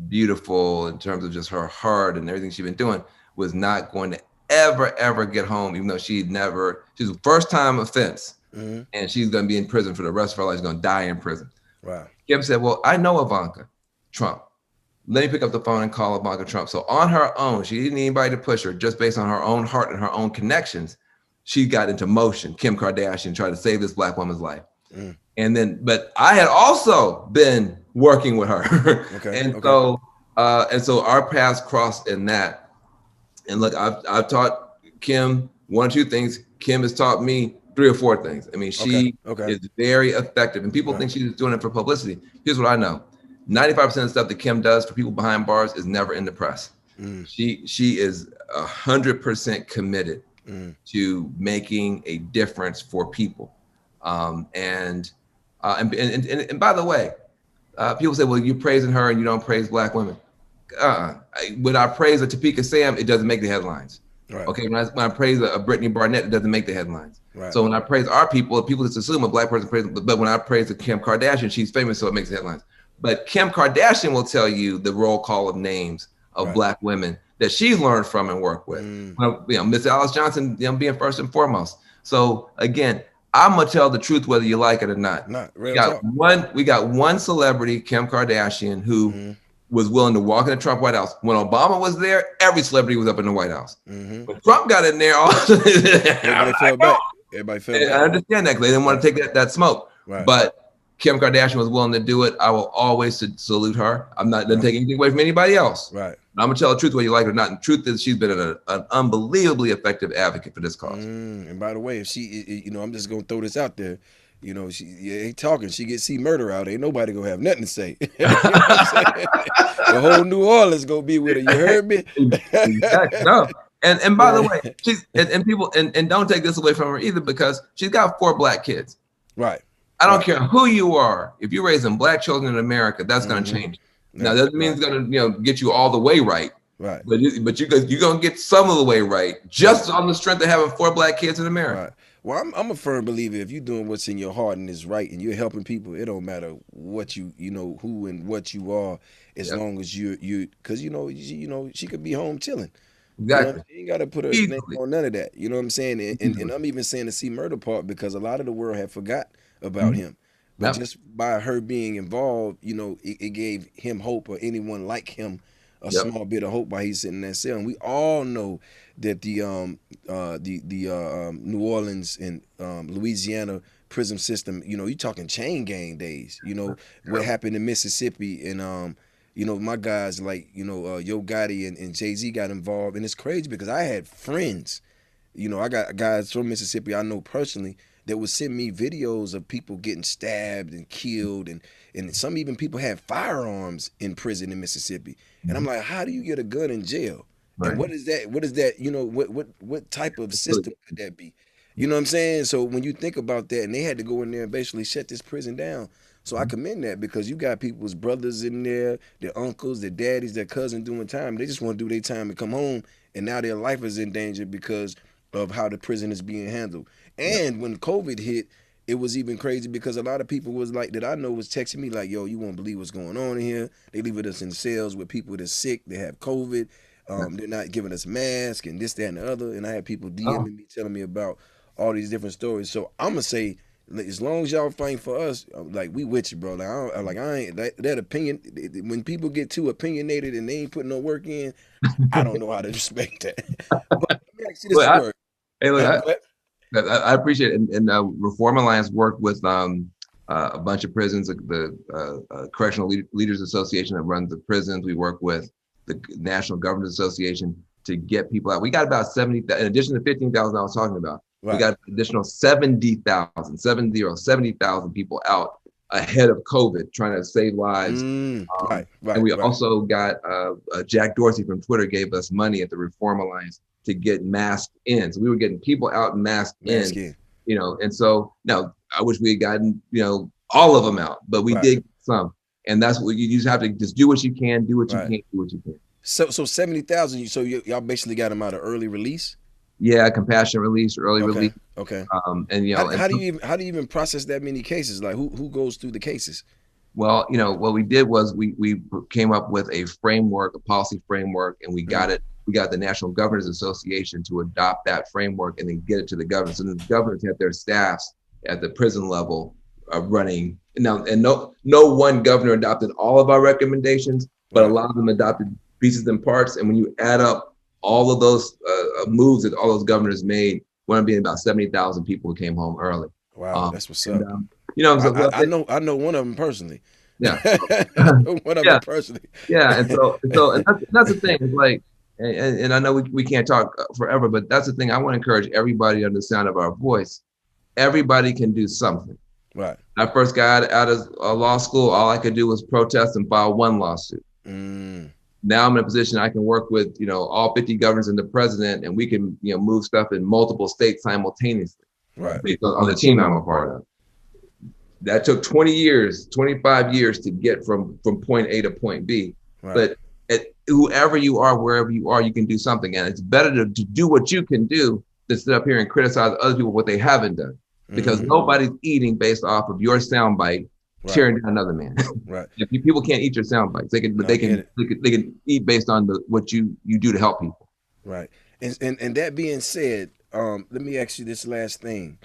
Speaker 2: beautiful in terms of just her heart and everything she'd been doing, was not going to ever get home, even though she's a first time offense, and she's going to be in prison for the rest of her life. She's going to die in prison. Wow. Kim said, well, I know Ivanka Trump. Let me pick up the phone and call Ivanka Trump. So on her own, she didn't need anybody to push her, just based on her own heart and her own connections, she got into motion, Kim Kardashian, tried to save this Black woman's life. But I had also been working with her. So our paths crossed in that. And look, I've taught Kim one or two things. Kim has taught me 3 or 4 things. I mean, she is very effective, and people think she's doing it for publicity. Here's what I know. 95% of the stuff that Kim does for people behind bars is never in the press. She is 100% committed to making a difference for people. And by the way, people say, well, you're praising her and you don't praise Black women. When I praise a Topeka Sam, it doesn't make the headlines.
Speaker 1: Right.
Speaker 2: Okay, when I praise a Brittany Barnett, it doesn't make the headlines.
Speaker 1: Right.
Speaker 2: So when I praise our people just assume a Black person praise. But when I praise a Kim Kardashian, she's famous, so it makes the headlines. But Kim Kardashian will tell you the roll call of names of Black women that she's learned from and worked with. Miss Alice Johnson, being first and foremost. So again, I'm gonna tell the truth whether you like it or not. We got one celebrity, Kim Kardashian, who was willing to walk in the Trump White House. When Obama was there, every celebrity was up in the White House. When Trump got in there,
Speaker 1: everybody fell back.
Speaker 2: I understand that because they didn't want to take that smoke. But Kim Kardashian was willing to do it. I will always salute her. I'm not going to take anything away from anybody else.
Speaker 1: Right.
Speaker 2: I'm going to tell the truth whether you like it or not. And the truth is she's been an unbelievably effective advocate for this cause.
Speaker 1: And by the way, if she, I'm just going to throw this out there. She ain't talking. She get see murder out. Ain't nobody gonna have nothing to say. The whole New Orleans gonna be with her. You heard me?
Speaker 2: Exactly. No. And by the way, she's and people and don't take this away from her either because she's got 4 Black kids.
Speaker 1: Right.
Speaker 2: I don't care who you are. If you're raising Black children in America, that's gonna change. Now that doesn't mean it's gonna get you all the way right.
Speaker 1: Right.
Speaker 2: But you're gonna get some of the way right just on the strength of having 4 Black kids in America.
Speaker 1: Right. Well, I'm a firm believer if you're doing what's in your heart and is right and you're helping people, it don't matter what who and what you are, as long as you because she could be home chilling.
Speaker 2: Exactly.
Speaker 1: You ain't got to put her name on none of that. You know what I'm saying? And I'm even saying the see murder part because a lot of the world had forgot about him. But just by her being involved, it gave him hope or anyone like him a small bit of hope while he's sitting in that cell. And we all know that the New Orleans and Louisiana prison system, you're talking chain gang days. What happened in Mississippi and my guys like Yo Gotti and Jay-Z got involved, and it's crazy because I had friends. I got guys from Mississippi I know personally that would send me videos of people getting stabbed and killed, and some even people had firearms in prison in Mississippi. And I'm like, how do you get a gun in jail? Right. And what is that? What type of system could that be? You know what I'm saying? So when you think about that, and they had to go in there and basically shut this prison down. So I commend that because you got people's brothers in there, their uncles, their daddies, their cousins doing time. They just want to do their time and come home, and now their life is in danger because of how the prison is being handled. And when COVID hit, it was even crazy because a lot of people was like that I know was texting me like, yo, you won't believe what's going on in here. They leaving us in cells with people that's sick, they have COVID. They're not giving us masks and this, that, and the other. And I had people DMing me, telling me about all these different stories. So I'm gonna say, as long as y'all fighting for us, like we with you, bro. Like I ain't that opinion. When people get too opinionated and they ain't putting no work in, I don't know how to respect that. But let me ask you this word.
Speaker 2: Hey, look, I appreciate it. And Reform Alliance worked with a bunch of prisons, the Correctional Leaders Association that runs the prisons. We work with the National Governors Association to get people out. We got about 70,000, in addition to 15,000 I was talking about. Right. We got an additional 70,000 people out ahead of COVID, trying to save lives. And we also got Jack Dorsey from Twitter gave us money at the Reform Alliance to get masked in. So we were getting people out and masked in. And so now I wish we had gotten, all of them out, but we did some. And that's what you just have to just do what you can, do what you can, do what you can.
Speaker 1: So 70,000, so y'all basically got them out of early release?
Speaker 2: Yeah, compassionate release, early release.
Speaker 1: Okay.
Speaker 2: And
Speaker 1: how do you even process that many cases? Like who goes through the cases?
Speaker 2: Well, what we did was we came up with a framework, a policy framework, and we got it. We got the National Governors Association to adopt that framework and then get it to the governors. And the governors have their staffs at the prison level running. Now, and no one governor adopted all of our recommendations, but a lot of them adopted pieces and parts. And when you add up all of those moves that all those governors made, wound up being about 70,000 people who came home early.
Speaker 1: Wow, that's what's up.
Speaker 2: I
Speaker 1: know one of them personally.
Speaker 2: Yeah,
Speaker 1: one of them personally.
Speaker 2: Yeah, and that's the thing. It's like, and I know we can't talk forever, but that's the thing. I want to encourage everybody under the sound of our voice. Everybody can do something.
Speaker 1: Right.
Speaker 2: I first got out of law school. All I could do was protest and file one lawsuit. Now I'm in a position I can work with, all 50 governors and the president, and we can, move stuff in multiple states simultaneously.
Speaker 1: Right.
Speaker 2: Based on the team I'm a part of. That took 20 years, 25 years to get from point A to point B.
Speaker 1: Right.
Speaker 2: But whoever you are, wherever you are, you can do something. And it's better to do what you can do than sit up here and criticize other people what they haven't done. Because nobody's eating based off of your soundbite tearing down another man.
Speaker 1: Right.
Speaker 2: People can't eat your sound bites. They can eat based on what you do to help people.
Speaker 1: Right. And that being said, let me ask you this last thing.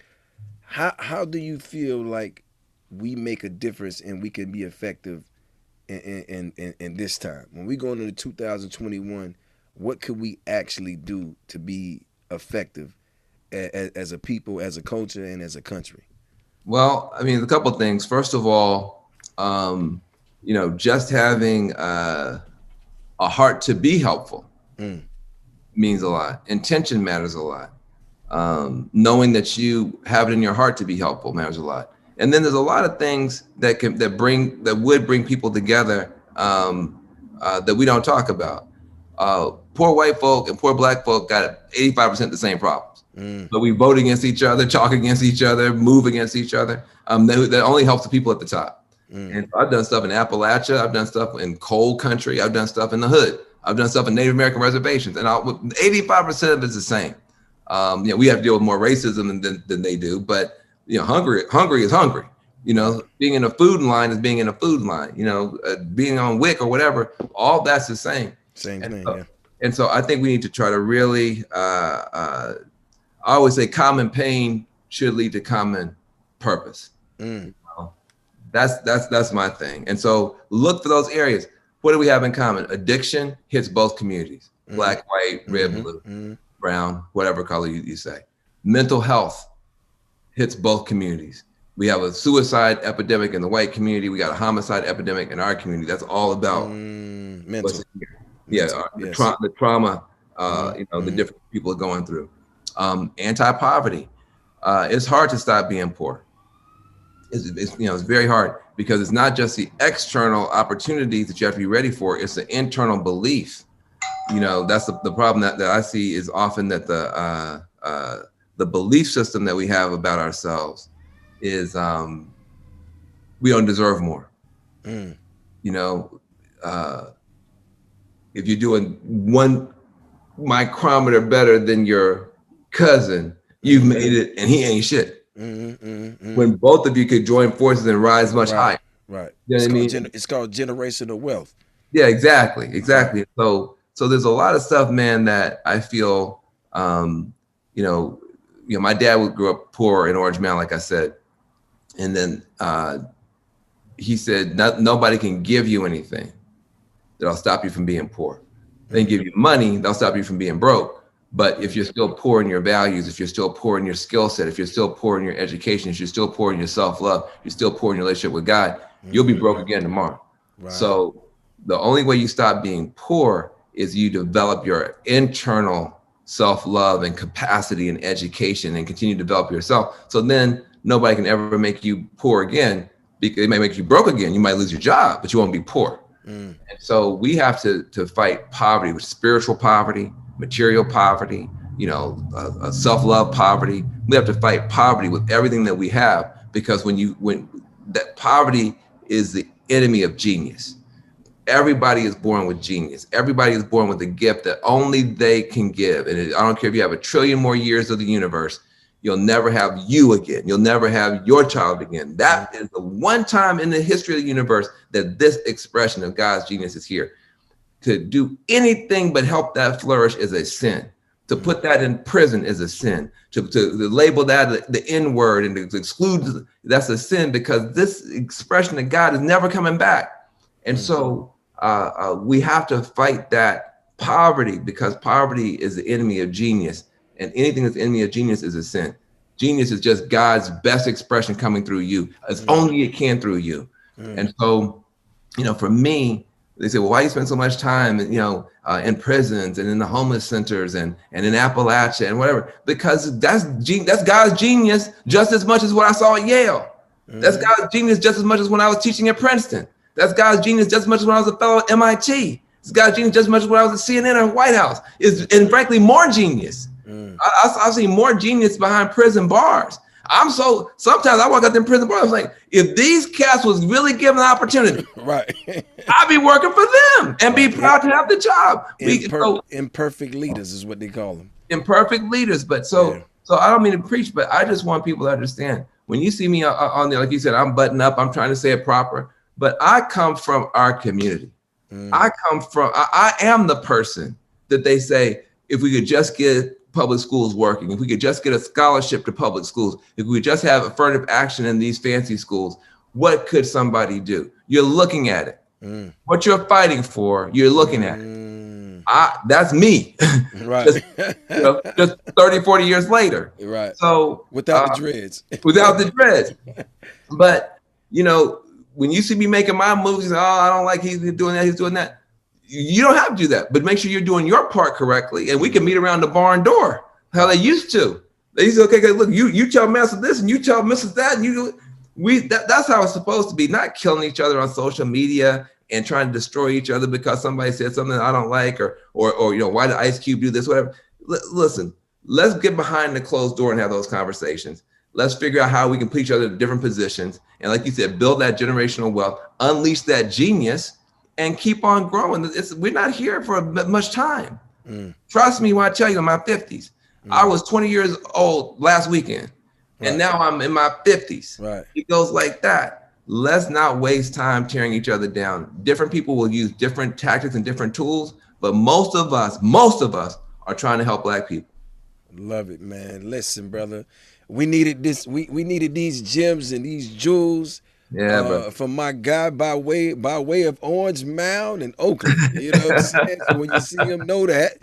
Speaker 1: How do you feel like we make a difference and we can be effective in this time? When we go into 2021, what could we actually do to be effective as a people, as a culture, and as a country?
Speaker 2: Well, I mean, a couple of things. First of all, just having a heart to be helpful means a lot. Intention matters a lot. Knowing that you have it in your heart to be helpful matters a lot. And then there's a lot of things that would bring people together that we don't talk about. Poor white folk and poor black folk got 85% the same problems. But we vote against each other, talk against each other, move against each other. That only helps the people at the top. And I've done stuff in Appalachia. I've done stuff in coal country. I've done stuff in the hood. I've done stuff in Native American reservations. And 85% of it's the same. We have to deal with more racism than they do. But hungry is hungry. Being in a food line is being in a food line. Being on WIC or whatever, all that's the same.
Speaker 1: Same thing. Yeah.
Speaker 2: And so I think we need to try to really. I always say common pain should lead to common purpose. That's my thing. And so look for those areas. What do we have in common? Addiction hits both communities: black, white, red, blue, brown, whatever color you say. Mental health hits both communities. We have a suicide epidemic in the white community. We got a homicide epidemic in our community. That's all about
Speaker 1: mental.
Speaker 2: The trauma, the different people are going through. Anti-poverty. It's hard to stop being poor. It's very hard because it's not just the external opportunities that you have to be ready for. It's the internal belief. That's the problem that I see is often that the belief system that we have about ourselves is we don't deserve more. If you're doing 1 micrometer better than your cousin, you've made it and he ain't shit. When both of you could join forces and rise much higher.
Speaker 1: Right.
Speaker 2: It's
Speaker 1: called generational wealth.
Speaker 2: Yeah, exactly. So there's a lot of stuff, man, that I feel, my dad grew up poor in Orange Mound, like I said. And then he said, nobody can give you anything that'll stop you from being poor. They can give you money, they'll stop you from being broke. But if you're still poor in your values, if you're still poor in your skill set, if you're still poor in your education, if you're still poor in your self-love, you're still poor in your relationship with God, you'll be broke again tomorrow. Right. So the only way you stop being poor is you develop your internal self-love and capacity and education and continue to develop yourself. So then nobody can ever make you poor again, because they may make you broke again. You might lose your job, but you won't be poor. And so we have to fight poverty, with spiritual poverty, material poverty, self-love poverty. We have to fight poverty with everything that we have, because when that poverty is the enemy of genius. Everybody is born with genius. Everybody is born with a gift that only they can give. And I don't care if you have 1 trillion more years of the universe, you'll never have you again. You'll never have your child again. That is the one time in the history of the universe that this expression of God's genius is here. To do anything but help that flourish is a sin. To put that in prison is a sin. To label that the N word and to exclude, that's a sin, because this expression of God is never coming back. And so we have to fight that poverty, because poverty is the enemy of genius. And anything that's the enemy of genius is a sin. Genius is just God's best expression coming through you, as only it can through you. And so, for me, they say, well, why do you spend so much time, in prisons and in the homeless centers and in Appalachia and whatever? Because that's God's genius just as much as what I saw at Yale. That's God's genius just as much as when I was teaching at Princeton. That's God's genius just as much as when I was a fellow at MIT. It's God's genius just as much as when I was at CNN or White House. And frankly, more genius. I've seen more genius behind prison bars. Sometimes I walk out them prison bars, I was like, if these cats was really given an opportunity,
Speaker 1: right,
Speaker 2: I'd be working for them and be proud to have the job.
Speaker 1: Imperfect leaders is what they call them.
Speaker 2: Imperfect leaders. But so I don't mean to preach, but I just want people to understand. When you see me on there, like you said, I'm buttoned up, I'm trying to say it proper, but I come from our community. I am the person that they say, if we could just get public schools working, if we could just get a scholarship to public schools, if we could just have affirmative action in these fancy schools, what could somebody do? You're looking at it. What you're fighting for, you're looking at it. That's me.
Speaker 1: Right.
Speaker 2: just 30, 40 years later.
Speaker 1: Right.
Speaker 2: So
Speaker 1: without the dreads.
Speaker 2: Without the dreads. But, when you see me making my movies, I don't like he's doing that, he's doing that. You don't have to do that, but make sure you're doing your part correctly, and we can meet around the barn door, how they used to. They used to, okay, look, you tell Master this, and you tell Mrs. that, and that's how it's supposed to be, not killing each other on social media and trying to destroy each other because somebody said something I don't like, or why did Ice Cube do this, whatever. Listen, let's get behind the closed door and have those conversations. Let's figure out how we can put each other in different positions. And like you said, build that generational wealth, unleash that genius, and keep on growing. We're not here for much time. Trust me when I tell you, in my 50s, I was 20 years old last weekend, and now I'm in my 50s.
Speaker 1: Right.
Speaker 2: It goes like that. Let's not waste time tearing each other down. Different people will use different tactics and different tools, but most of us are trying to help Black people.
Speaker 1: Love it, man. Listen, brother, we needed this. We needed these gems and these jewels.
Speaker 2: Yeah,
Speaker 1: from my guy by way of Orange Mound and Oakland. You know what I'm saying? So when you see him, know that.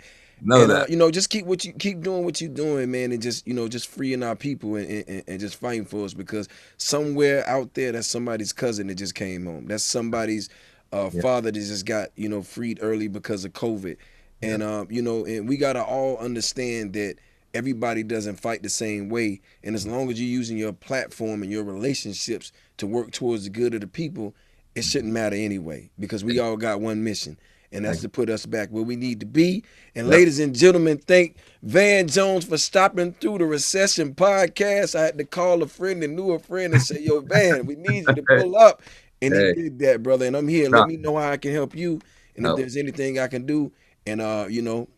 Speaker 1: Just keep doing what you're doing, man, and just freeing our people and just fighting for us, because somewhere out there that's somebody's cousin that just came home. That's somebody's father that just got freed early because of COVID. And and we gotta all understand that everybody doesn't fight the same way. And as long as you're using your platform and your relationships to work towards the good of the people, it shouldn't matter anyway, because we all got one mission, and that's to put us back where we need to be. And ladies and gentlemen, thank Van Jones for stopping through the Recession podcast. I had to call a friend and knew a friend and say, yo, Van, we need you to pull up. And he did that, brother. And I'm here. Let me know how I can help you. And if there's anything I can do. And,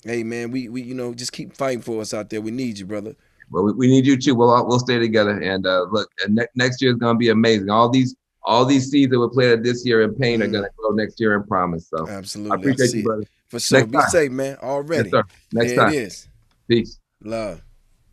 Speaker 1: hey, man, we just keep fighting for us out there. We need you, brother.
Speaker 2: Well, we need you too. We'll stay together. And look, next year is going to be amazing. All these seeds that were planted this year in pain are going to grow next year in promise. So
Speaker 1: absolutely,
Speaker 2: I appreciate you, brother.
Speaker 1: For sure. Be safe, man. Already.
Speaker 2: Yes, sir. Next time.
Speaker 1: It is.
Speaker 2: Peace.
Speaker 1: Love.